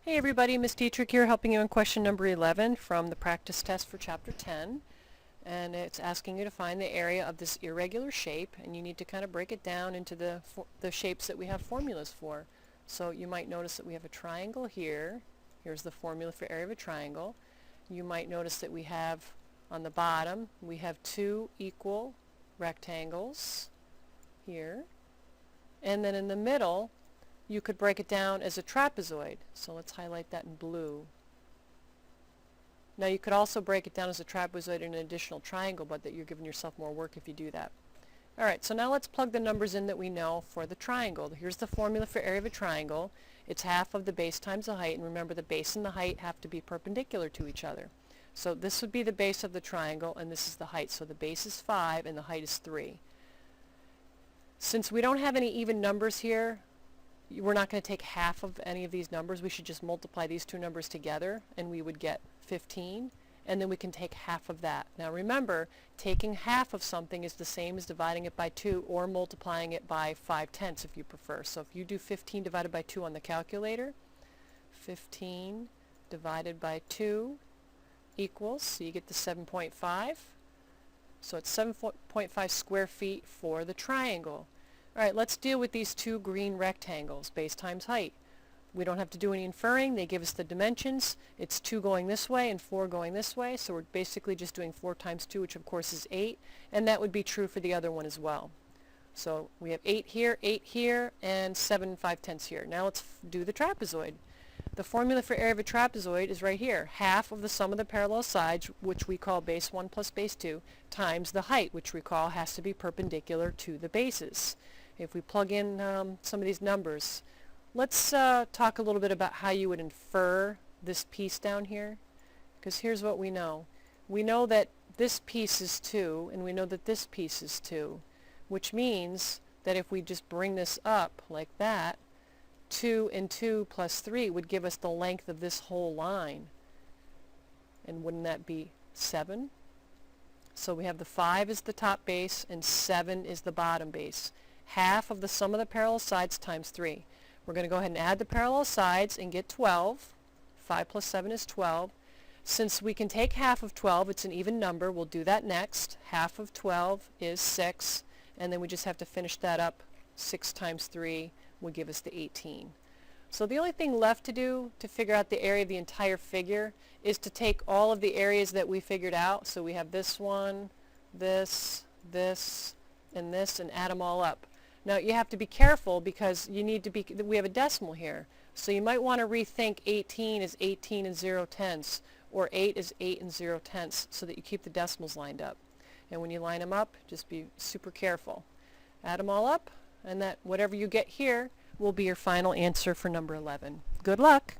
Hey everybody, Ms. Dietrich here helping you on question number 11 from the practice test for chapter 10. And it's asking you to find the area of this irregular shape, and you need to kind of break it down into the shapes that we have formulas for. So you might notice that we have a triangle here. Here's the formula for area of a triangle. You might notice that we have on the bottom, we have two equal rectangles here. And then in the middle, you could break it down as a trapezoid. So let's highlight that in blue. Now you could also break it down as a trapezoid in an additional triangle, but that you're giving yourself more work if you do that. Alright, so now let's plug the numbers in that we know for the triangle. Here's the formula for area of a triangle. It's half of the base times the height, and remember the base and the height have to be perpendicular to each other. So this would be the base of the triangle, and this is the height. So the base is 5 and the height is 3. Since we don't have any even numbers here, we're not going to take half of any of these numbers. We should just multiply these two numbers together and we would get 15, and then we can take half of that. Now remember, taking half of something is the same as dividing it by 2 or multiplying it by 5/10 if you prefer. So if you do 15 divided by 2 on the calculator, 15 divided by 2 equals, so you get the 7.5. So it's 7.5 square feet for the triangle. Alright, let's deal with these two green rectangles, base times height. We don't have to do any inferring. They give us the dimensions. It's 2 going this way and 4 going this way, so we're basically just doing 4 times 2, which of course is 8, and that would be true for the other one as well. So we have 8 here, and 7 5/10 here. Now let's do the trapezoid. The formula for area of a trapezoid is right here. Half of the sum of the parallel sides, which we call base 1 plus base 2, times the height, which recall has to be perpendicular to the bases. If we plug in some of these numbers, let's talk a little bit about how you would infer this piece down here. Because here's what we know. We know that this piece is 2, and we know that this piece is 2, which means that if we just bring this up like that, 2 and 2 plus 3 would give us the length of this whole line. And wouldn't that be 7? So we have the 5 is the top base and 7 is the bottom base. Half of the sum of the parallel sides times 3. We're going to go ahead and add the parallel sides and get 12. 5 plus 7 is 12. Since we can take half of 12, it's an even number, we'll do that next. Half of 12 is 6, and then we just have to finish that up. 6 times 3 will give us the 18. So the only thing left to do to figure out the area of the entire figure is to take all of the areas that we figured out. So we have this one, this, and this, and add them all up. Now you have to be careful because we have a decimal here. So you might want to rethink 18 as 18 and 0/10, or 8 as 8 and 0/10, so that you keep the decimals lined up. And when you line them up, just be super careful. Add them all up, and that whatever you get here will be your final answer for number 11. Good luck!